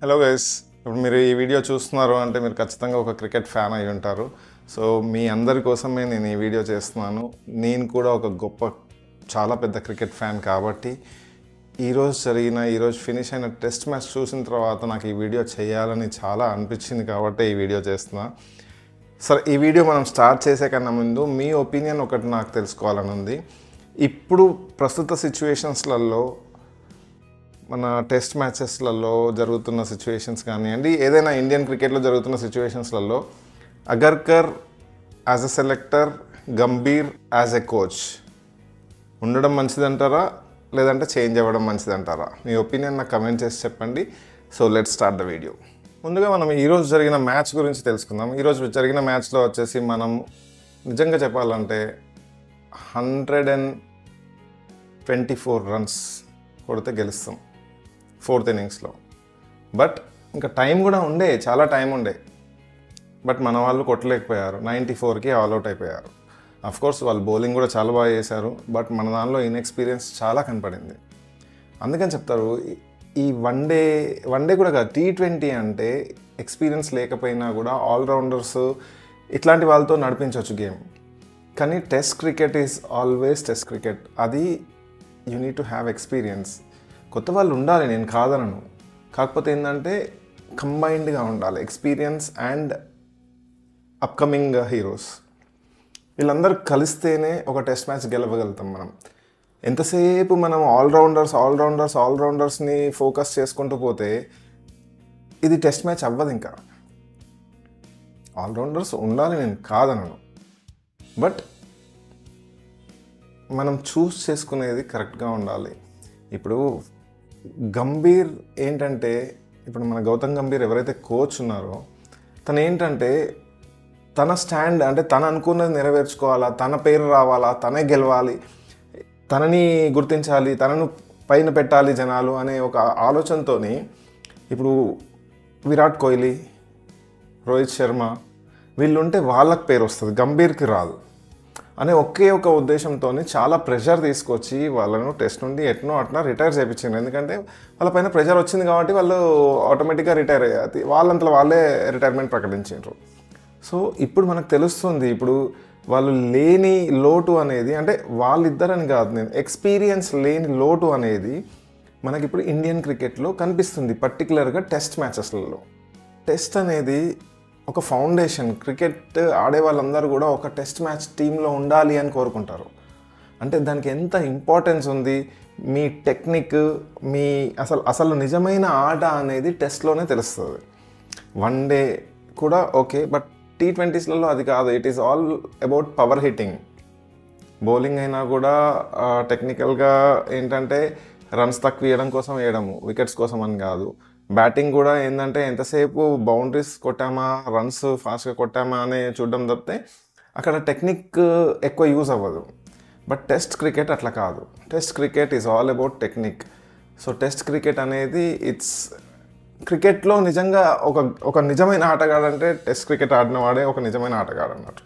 Hello guys, ఇప్పుడు మీరు ఈ వీడియో చూస్తున్నారు అంటే మీరు ఖచ్చితంగా ఒక క్రికెట్ ఫ్యాన్ అయి ఉంటారు. సో మీ అందరి కోసమే నేను ఈ వీడియో చేస్తున్నాను. నేను కూడా ఒక చాలా పెద్ద క్రికెట్ ఫ్యాన్ కాబట్టి ఈరోజు ఫినిష్ అయిన టెస్ట్ మ్యాచ్ చూసిన తర్వాత నాకు ఈ వీడియో చేయాలని చాలా అనిపించింది కాబట్టి ఈ వీడియో చేస్తున్నా. సరే, ఈ వీడియో మనం స్టార్ట్ చేసే కన్నా ముందు మీ ఒపీనియన్ ఒకటి నాకు తెలుసుకోవాలని ఉంది. ఇప్పుడు ప్రస్తుత సిచ్యువేషన్స్లలో మన టెస్ట్ మ్యాచెస్లలో జరుగుతున్న సిచ్యువేషన్స్ కానివ్వండి, ఏదైనా ఇండియన్ క్రికెట్లో జరుగుతున్న సిచ్యువేషన్స్లలో Agarkar as a selector, Gambhir as a coach ఉండడం మంచిదంటారా లేదంటే చేంజ్ అవ్వడం మంచిదంటారా? మీ ఒపీనియన్ నాకు కమెంట్ చేసి చెప్పండి. So let's start the video. ముందుగా మనం ఈరోజు జరిగిన మ్యాచ్ గురించి తెలుసుకుందాం. ఈరోజు జరిగిన మ్యాచ్లో వచ్చేసి మనం నిజంగా చెప్పాలంటే 124 రన్స్ కొడితే గెలుస్తాం 4th ఇన్నింగ్స్లో. బట్ ఇంకా టైం కూడా ఉండే, చాలా టైం ఉండే. బట్ మన వాళ్ళు కొట్టలేకపోయారు. 94కి ఆల్అవుట్ అయిపోయారు. కోర్స్ వాళ్ళు బౌలింగ్ కూడా చాలా బాగా చేశారు. బట్ మన దానిలో ఇన్ఎక్స్పీరియన్స్ చాలా కనపడింది. అందుకని చెప్తారు ఈ వన్డే కూడా కాదు, T20 అంటే ఎక్స్పీరియన్స్ లేకపోయినా కూడా ఆల్రౌండర్స్ ఇట్లాంటి వాళ్ళతో నడిపించవచ్చు గేమ్. కానీ test cricket is always test cricket. అది you need to have experience. కొత్త వాళ్ళు ఉండాలి, నేను కాదనను. కాకపోతే ఏంటంటే కంబైన్డ్గా ఉండాలి ఎక్స్పీరియన్స్ అండ్ అప్కమింగ్ హీరోస్. వీళ్ళందరూ కలిస్తేనే ఒక టెస్ట్ మ్యాచ్ గెలవగలుగుతాం మనం. ఎంతసేపు మనం ఆల్రౌండర్స్ని ఫోకస్ చేసుకుంటూ పోతే ఇది టెస్ట్ మ్యాచ్ అవ్వదు. ఇంకా ఆల్రౌండర్స్ ఉండాలి, నేను కాదనను. బట్ మనం చూస్ చేసుకునేది కరెక్ట్గా ఉండాలి. ఇప్పుడు గంభీర్ ఏంటంటే, ఇప్పుడు మన గౌతమ్ గంభీర్ ఎవరైతే కోచ్ ఉన్నారో తను ఏంటంటే తన స్టాండ్ అంటే తను అనుకున్నది నెరవేర్చుకోవాలా, తన పేరు రావాలా, తనే గెలవాలి, తనని గుర్తించాలి, తనను పైన పెట్టాలి జనాలు అనే ఒక ఆలోచనతో ఇప్పుడు విరాట్ కోహ్లీ, రోహిత్ శర్మ వీళ్ళుంటే వాళ్ళకి పేరు వస్తుంది, గంభీర్కి రాదు అనే ఒకే ఒక ఉద్దేశంతో చాలా ప్రెషర్ తీసుకొచ్చి వాళ్ళను టెస్ట్ నుండి అట్లా రిటైర్ చేయించారు. ఎందుకంటే వాళ్ళపైన ప్రెషర్ వచ్చింది కాబట్టి వాళ్ళు ఆటోమేటిక్గా రిటైర్ అయ్యారు. వాళ్ళంతలో వాళ్ళే రిటైర్మెంట్ ప్రకటించారు. సో ఇప్పుడు మనకు తెలుస్తుంది, ఇప్పుడు వాళ్ళు లేని లోటు అనేది, అంటే వాళ్ళిద్దరని కాదు, నేను ఎక్స్పీరియన్స్ లేని లోటు అనేది మనకి ఇప్పుడు ఇండియన్ క్రికెట్లో కనిపిస్తుంది. పర్టికులర్గా టెస్ట్ మ్యాచెస్లలో. టెస్ట్ అనేది ఒక ఫౌండేషన్. క్రికెట్ ఆడే వాళ్ళందరూ కూడా ఒక టెస్ట్ మ్యాచ్ టీంలో ఉండాలి అని కోరుకుంటారు. అంటే దానికి ఎంత ఇంపార్టెన్స్ ఉంది, మీ టెక్నిక్, మీ అసలు నిజమైన ఆట అనేది టెస్ట్లోనే తెలుస్తుంది. వన్డే కూడా ఓకే, బట్ T20స్లలో అది కాదు. It is all about power hitting. Bowling అయినా కూడా టెక్నికల్గా ఏంటంటే రన్స్ తక్కువ వేయడం కోసం వేయడము, వికెట్స్ కోసం అని కాదు. బ్యాటింగ్ కూడా ఏంటంటే ఎంతసేపు బౌండరీస్ కొట్టామా, రన్స్ ఫాస్ట్గా కొట్టామా అని చూడడం తప్పితే అక్కడ టెక్నిక్ ఎక్కువ యూజ్ అవ్వదు. బట్ టెస్ట్ క్రికెట్ అట్లా కాదు. Test cricket is all about technique. So test cricket అనేది క్రికెట్లో నిజంగా ఒక నిజమైన ఆటగాడు అంటే టెస్ట్ క్రికెట్ ఆడిన వాడే ఒక నిజమైన ఆటగాడు అన్నట్టు.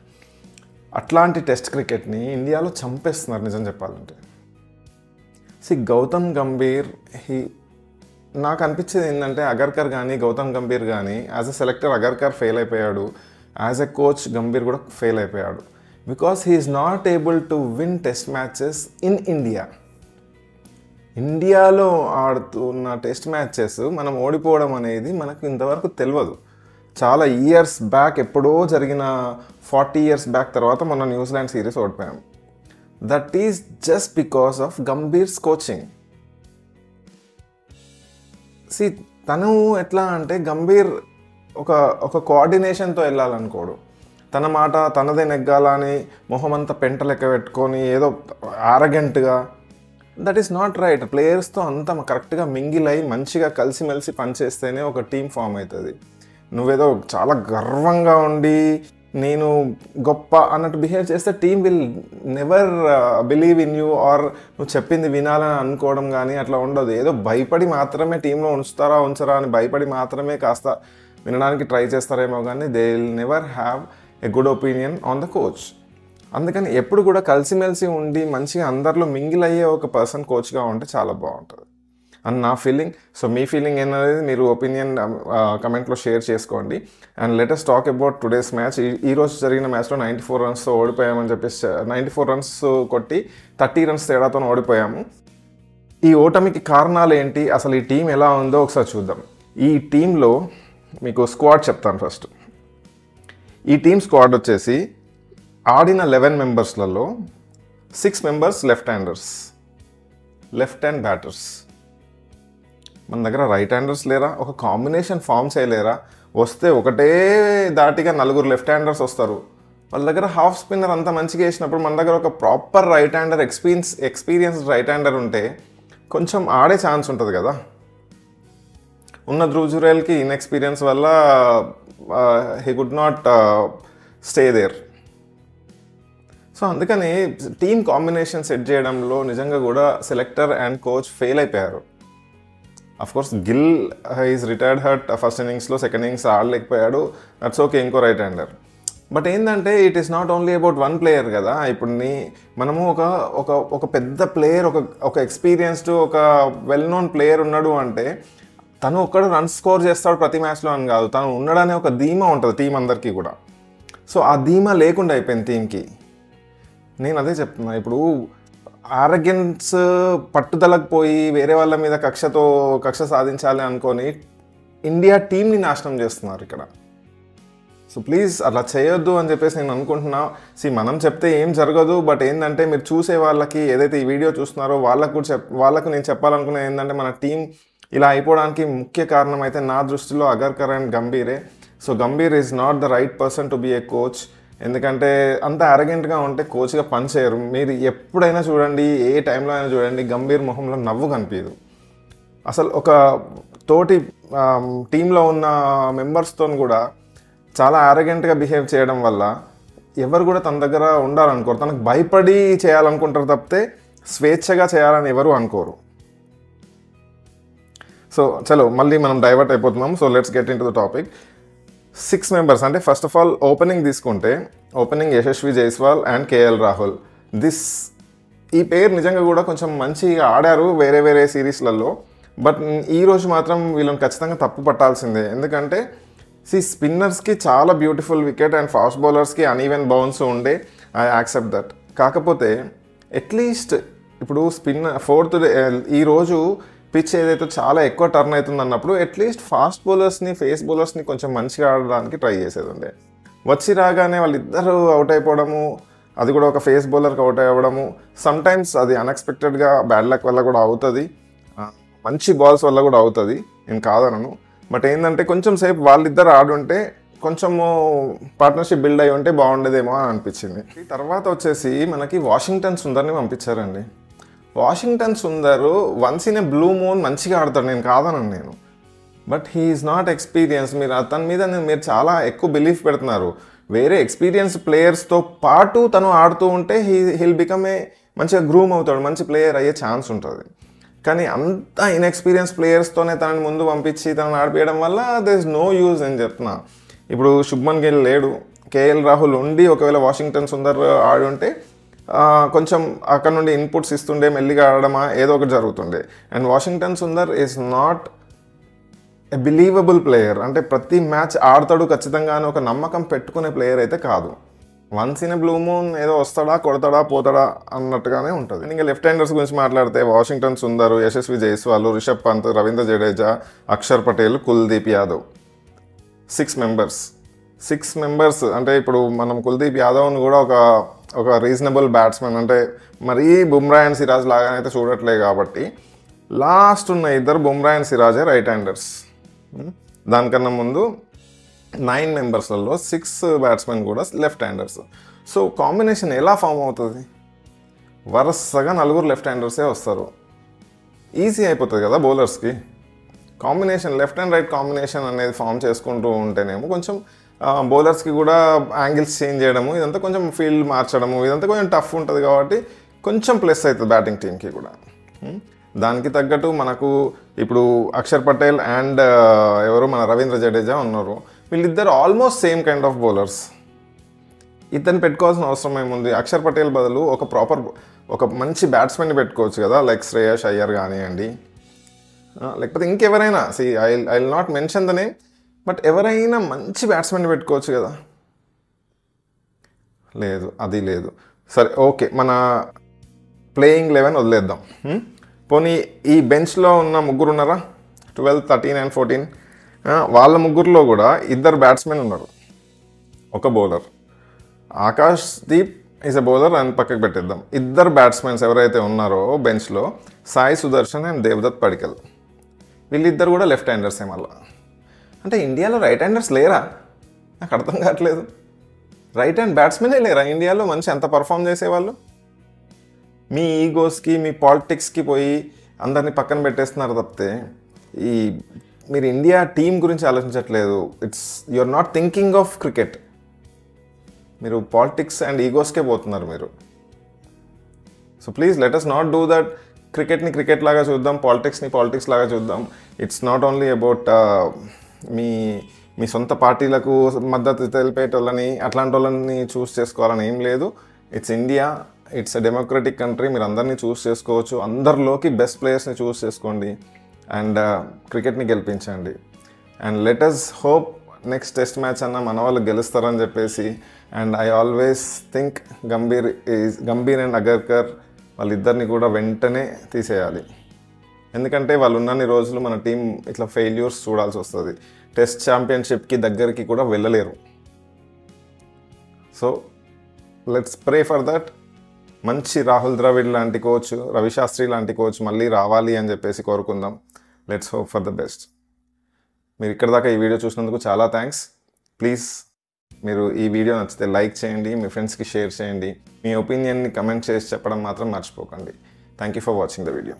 అట్లాంటి టెస్ట్ క్రికెట్ని ఇండియాలో చంపేస్తున్నారు నిజం చెప్పాలంటే. గౌతమ్ గంభీర్ నాకు అనిపించేది ఏంటంటే అగర్కర్ కానీ గౌతమ్ గంభీర్ కానీ as a selector Agharkar fail అయిపోయాడు, యాజ్ ఎ కోచ్ గంభీర్ కూడా ఫెయిల్ అయిపోయాడు. Because he is not able to win test matches in India. ఇండియాలో ఆడుతున్న టెస్ట్ మ్యాచెస్ మనం ఓడిపోవడం అనేది మనకు ఇంతవరకు తెలియదు. చాలా ఇయర్స్ బ్యాక్, ఎప్పుడో జరిగిన 40 years బ్యాక్ తర్వాత మన న్యూజిలాండ్ సిరీస్ ఓడిపోయాం. That is just because of Gambhir's coaching. తను ఎట్లా అంటే గంభీర్ ఒక కోఆర్డినేషన్తో వెళ్ళాలనుకోడు. తన మాట తనదే నెగ్గాలని మొహమంతా పెంట లెక్క పెట్టుకొని ఏదో ఆరగెంట్గా, దట్ ఈస్ నాట్ రైట్. ప్లేయర్స్తో అంతా కరెక్ట్గా మింగిల్ అయ్యి మంచిగా కలిసిమెలిసి పనిచేస్తేనే ఒక టీం ఫామ్ అవుతుంది. నువ్వేదో చాలా గర్వంగా ఉండి నేను గొప్ప అన్నట్టు బిహేవ్ చేస్తే team will never believe in you, or నువ్వు చెప్పింది వినాలని అనుకోవడం కానీ అట్లా ఉండదు. ఏదో భయపడి మాత్రమే టీంలో ఉంచరా అని భయపడి మాత్రమే కాస్త వినడానికి ట్రై చేస్తారేమో కానీ they will never have a good opinion on the coach. అందుకని ఎప్పుడు కూడా కలిసిమెలిసి ఉండి మంచిగా అందరిలో మింగిల్ అయ్యే ఒక పర్సన్ కోచ్గా ఉంటే చాలా బాగుంటుంది. అని నా ఫీలింగ్. సో మీ ఫీలింగ్ ఏంటనేది మీరు ఒపీనియన్ కమెంట్లో షేర్ చేసుకోండి. And let's talk about today's match. ఈరోజు జరిగిన మ్యాచ్లో 94 రన్స్తో ఓడిపోయామని చెప్పేసి 94 రన్స్ కొట్టి 30 రన్స్ తేడాతో ఓడిపోయాము. ఈ ఓటమికి కారణాలు ఏంటి, అసలు ఈ టీం ఎలా ఉందో ఒకసారి చూద్దాం. ఈ టీంలో మీకు స్క్వాడ్ చెప్తాను ఫస్ట్. ఈ టీం స్క్వాడ్ వచ్చేసి ఆడిన 11 మెంబర్స్లలో 6 మెంబర్స్ లెఫ్ట్ హ్యాండ్ బ్యాటర్స్. మన దగ్గర రైట్ హ్యాండర్స్ లేరా, ఒక కాంబినేషన్ ఫామ్ చేయలేరా? వస్తే ఒకటే దాటిగా 4 లెఫ్ట్ హ్యాండర్స్ వస్తారు. వాళ్ళ దగ్గర హాఫ్ స్పిన్నర్ అంత మంచిగా వేసినప్పుడు మన దగ్గర ఒక proper right hander experienced right hander ఉంటే కొంచెం ఆడే ఛాన్స్ ఉంటుంది కదా. ఉన్న ధ్రువ్ జురేల్కి ఇన్ఎక్స్పీరియన్స్ వల్ల he could not stay there. So అందుకని టీమ్ కాంబినేషన్ సెట్ చేయడంలో నిజంగా కూడా సెలెక్టర్ అండ్ కోచ్ ఫెయిల్ అయిపోయారు. Of course Gill is retired hurt first ఇన్నింగ్స్లో, సెకండ్ ఇన్నింగ్స్ ఆడలేకపోయాడు, దట్స్ ఓకే, ఇంకో రైట్ హ్యాండర్. బట్ ఏంటంటే it is not only about one player కదా. ఇప్పుడు మనము ఒక పెద్ద ప్లేయర్, ఒక ఎక్స్పీరియన్స్డ్, ఒక వెల్ నోన్ ప్లేయర్ ఉన్నాడు అంటే తను ఒక్కడు రన్స్ స్కోర్ చేస్తాడు ప్రతి మ్యాచ్లో అని కాదు, తను ఉన్నాడనే ఒక ధీమా ఉంటుంది టీం అందరికీ కూడా. సో ఆ ధీమా లేకుండా అయిపోయింది టీంకి. నేను అదే చెప్తున్నా, ఇప్పుడు ఆరోగెన్స్ పట్టుదలకు పోయి వేరే వాళ్ళ మీద కక్ష సాధించాలి అనుకొని ఇండియా టీంని నాశనం చేస్తున్నారు ఇక్కడ. సో ప్లీజ్ అలా చేయొద్దు అని చెప్పేసి నేను అనుకుంటున్నా. మనం చెప్తే ఏం జరగదు, బట్ ఏంటంటే మీరు చూసే వాళ్ళకి, ఏదైతే ఈ వీడియో చూస్తున్నారో వాళ్ళకు నేను చెప్పాలనుకునేది ఏంటంటే మన టీం ఇలా అయిపోవడానికి ముఖ్య కారణం అయితే నా దృష్టిలో అగర్కర్ అండ్ గంభీరే. So Gambhir is not the right person to be a coach. ఎందుకంటే అంత అరగెంట్గా ఉంటే కోచ్గా పని చేయరు. మీరు ఎప్పుడైనా చూడండి, ఏ టైంలో అయినా చూడండి, గంభీర్ మొహంలో నవ్వు కనిపించదు. అసలు ఒక తోటి టీంలో ఉన్న మెంబర్స్తో కూడా చాలా అరగెంట్గా బిహేవ్ చేయడం వల్ల ఎవరు కూడా తన దగ్గర ఉండాలనుకోరు. తనకు భయపడి చేయాలనుకుంటారు తప్పితే స్వేచ్ఛగా చేయాలని ఎవరు అనుకోరు. సో చలో మళ్ళీ మనం డైవర్ట్ అయిపోతున్నాం. So let's get in to the topic. 6 members అంటే ఫస్ట్ ఆఫ్ ఆల్ ఓపెనింగ్ తీసుకుంటే, opening Yashasvi Jaiswal and KL Rahul. ఈ పేరు నిజంగా కూడా కొంచెం మంచిగా ఆడారు వేరే సిరీస్లలో. బట్ ఈరోజు మాత్రం వీళ్ళని ఖచ్చితంగా తప్పు పట్టాల్సిందే. ఎందుకంటే స్పిన్నర్స్కి చాలా బ్యూటిఫుల్ వికెట్ అండ్ ఫాస్ట్ బౌలర్స్కి అన్ఈవెన్ బౌన్స్ ఉండే, ఐ యాక్సెప్ట్ దట్. కాకపోతే అట్లీస్ట్ ఇప్పుడు ఫోర్త్ ఈరోజు పిచ్ ఏదైతే చాలా ఎక్కువ టర్న్ అవుతుంది అన్నప్పుడు అట్లీస్ట్ ఫాస్ట్ బౌలర్స్ని, ఫేస్ బౌలర్స్ని కొంచెం మంచిగా ఆడడానికి ట్రై చేసేది ఉండే. వచ్చి రాగానే వాళ్ళిద్దరూ అవుట్ అయిపోవడము, అది కూడా ఒక ఫేస్ బౌలర్కి అవుట్ అవ్వడము, సమ్టైమ్స్ అది అన్ఎక్స్పెక్టెడ్గా బ్యాడ్ లక్ వల్ల కూడా అవుతుంది, మంచి బాల్స్ వల్ల కూడా అవుతుంది, నేను కాదనను. బట్ ఏంటంటే కొంచెం సేపు వాళ్ళిద్దరు ఆడుంటే కొంచెము పార్ట్నర్షిప్ బిల్డ్ అయ్యి ఉంటే బాగుండేదేమో అని అనిపించింది. తర్వాత వచ్చేసి మనకి వాషింగ్టన్ సుందర్ని పంపించారండి. Washington Sundar once in a blue moon మంచిగా ఆడతాడు, నేను కాదనను నేను. But he is not experience. మీరు అతని మీద మీరు చాలా ఎక్కువ బిలీఫ్ పెడుతున్నారు. వేరే ఎక్స్పీరియన్స్ ప్లేయర్స్తో పాటు తను ఆడుతూ ఉంటే హీల్ బికమ్ ఏ మంచిగా గ్రూమ్ అవుతాడు, మంచి ప్లేయర్ అయ్యే ఛాన్స్ ఉంటుంది. కానీ అంత ఇన్ఎక్స్పీరియన్స్ ప్లేయర్స్తోనే తనని ముందు పంపించి తనని ఆడిపోయడం వల్ల దేర్ ఇస్ నో యూజ్ అని చెప్తున్నా. ఇప్పుడు శుభ్మన్ గిల్ లేడు, కేఎల్ రాహుల్ ఉండి ఒకవేళ వాషింగ్టన్ సుందర్ ఆడి ఉంటే కొంచెం అక్కడ నుండి ఇన్పుట్స్ ఇస్తుండే, మెల్లిగా ఆడడమా ఏదో ఒకటి జరుగుతుండే. And Washington Sundar is not a believable player. అంటే ప్రతి మ్యాచ్ ఆడతాడు ఖచ్చితంగా అని ఒక నమ్మకం పెట్టుకునే ప్లేయర్ అయితే కాదు. Once in a blue moon ఏదో వస్తాడా, కొడతాడా, పోతాడా అన్నట్టుగానే ఉంటుంది. ఇంకా లెఫ్ట్ హ్యాండర్స్ గురించి మాట్లాడితే వాషింగ్టన్ సుందర్, యశస్వి జైస్వాల్, రిషబ్ పంత్, రవీంద్ర జడేజా, అక్షర్ పటేల్, కుల్దీప్ యాదవ్. 6 మెంబర్స్ అంటే ఇప్పుడు మనం కుల్దీప్ యాదవ్ని కూడా ఒక రీజనబుల్ బ్యాట్స్మెన్, అంటే మరీ బుమ్రా అండ్ సిరాజ్ లాగానైతే చూడట్లే కాబట్టి లాస్ట్ ఉన్న ఇద్దరు బుమ్రా అండ్ సిరాజే రైట్ హ్యాండర్స్. దానికన్నా ముందు 9 మెంబర్స్లలో 6 బ్యాట్స్మెన్ కూడా లెఫ్ట్ హ్యాండర్స్. సో కాంబినేషన్ ఎలా ఫామ్ అవుతుంది? వరుసగా 4 లెఫ్ట్ హ్యాండర్సే వస్తారు, ఈజీ అయిపోతుంది కదా బౌలర్స్కి. Combination left and right combination అనేది ఫామ్ చేసుకుంటూ ఉంటేనేమో కొంచెం బౌలర్స్కి కూడా యాంగిల్స్ చేంజ్ చేయడము, ఇదంతా కొంచెం ఫీల్డ్ మార్చడము, ఇదంతా కొంచెం టఫ్ ఉంటుంది కాబట్టి కొంచెం ప్లస్ అవుతుంది బ్యాటింగ్ టీంకి కూడా. దానికి తగ్గట్టు మనకు ఇప్పుడు అక్షర్ పటేల్ అండ్ ఎవరు మన రవీంద్ర జడేజా ఉన్నారు. వీళ్ళిద్దరు almost same kind of bowlers. ఇతను పెట్టుకోవాల్సిన అవసరం ఏముంది? అక్షర్ పటేల్ బదులు ఒక మంచి బ్యాట్స్మెన్ని పెట్టుకోవచ్చు కదా, లైక్ శ్రేయస్ అయ్యర్ కానివ్వండి, లేకపోతే ఇంకెవరైనా I will not mention the name, but ఎవరైనా మంచి బ్యాట్స్మెన్ పెట్టుకోవచ్చు కదా. లేదు, అది లేదు. సరే ఓకే, మన ప్లేయింగ్ 11 వదిలేద్దాం. పోనీ ఈ బెంచ్లో ఉన్న ముగ్గురు ఉన్నారా, 12, 13 and 14, వాళ్ళ ముగ్గురులో కూడా 2 బ్యాట్స్మెన్ ఉన్నారు, ఒక bowler. Akash Deep is a bowler అని పక్కకు పెట్టేద్దాం. 2 బ్యాట్స్మెన్స్ ఎవరైతే ఉన్నారో బెంచ్లో, సాయి సుదర్శన్ అండ్ దేవదత్ పడికల్, వీళ్ళిద్దరు కూడా లెఫ్ట్ హ్యాండర్సే. మళ్ళా అంటే ఇండియాలో రైట్ హ్యాండర్స్ లేరా? నాకు అర్థం కావట్లేదు. రైట్ హ్యాండ్ బ్యాట్స్మెనే లేరా ఇండియాలో మంచి అంత పర్ఫామ్ చేసేవాళ్ళు? మీ ఈగోస్కి, మీ పాలిటిక్స్కి పోయి అందరినీ పక్కన పెట్టేస్తున్నారు తప్పితే మీరు ఇండియా టీం గురించి ఆలోచించట్లేదు. You are not thinking of cricket. మీరు పాలిటిక్స్ అండ్ ఈగోస్కే పోతున్నారు మీరు. So please let us not do that. క్రికెట్ని క్రికెట్ లాగా చూద్దాం, పాలిటిక్స్ని పాలిటిక్స్ లాగా చూద్దాం. ఇట్స్ నాట్ ఓన్లీ అబౌట్ మీ సొంత పార్టీలకు మద్దతు తెలిపేటోళ్ళని అట్లాంటి వాళ్ళని చూస్ చేసుకోవాలని ఏం లేదు. It's India, it's a democratic country. మీరు అందరినీ చూస్ చేసుకోవచ్చు. అందరిలోకి బెస్ట్ ప్లేయర్స్ని చూస్ చేసుకోండి అండ్ క్రికెట్ని గెలిపించండి. And let us hope next test match అన్న మన వాళ్ళు గెలుస్తారని చెప్పేసి. And I always think Gambhir and Agarkar వాళ్ళిద్దరిని కూడా వెంటనే తీసేయాలి. ఎందుకంటే వాళ్ళు ఉన్నన్ని రోజులు మన టీం ఇట్లా ఫెయిల్యూర్స్ చూడాల్సి వస్తుంది. టెస్ట్ ఛాంపియన్షిప్కి దగ్గరికి కూడా వెళ్ళలేరు. So let's pray for that. మంచి రాహుల్ ద్రవిడ్ లాంటి కోచ్, రవిశాస్త్రి లాంటి కోచ్ మళ్ళీ రావాలి అని చెప్పేసి కోరుకుందాం. Let's hope for the best. మీరు ఇక్కడ దాకా ఈ వీడియో చూసినందుకు చాలా థ్యాంక్స్. ప్లీజ్ మీరు ఈ వీడియో నచ్చితే లైక్ చేయండి, మీ ఫ్రెండ్స్కి షేర్ చేయండి, మీ ఒపీనియన్ని కమెంట్ చేసి చెప్పడం మాత్రం మర్చిపోకండి. Thank you for watching the video.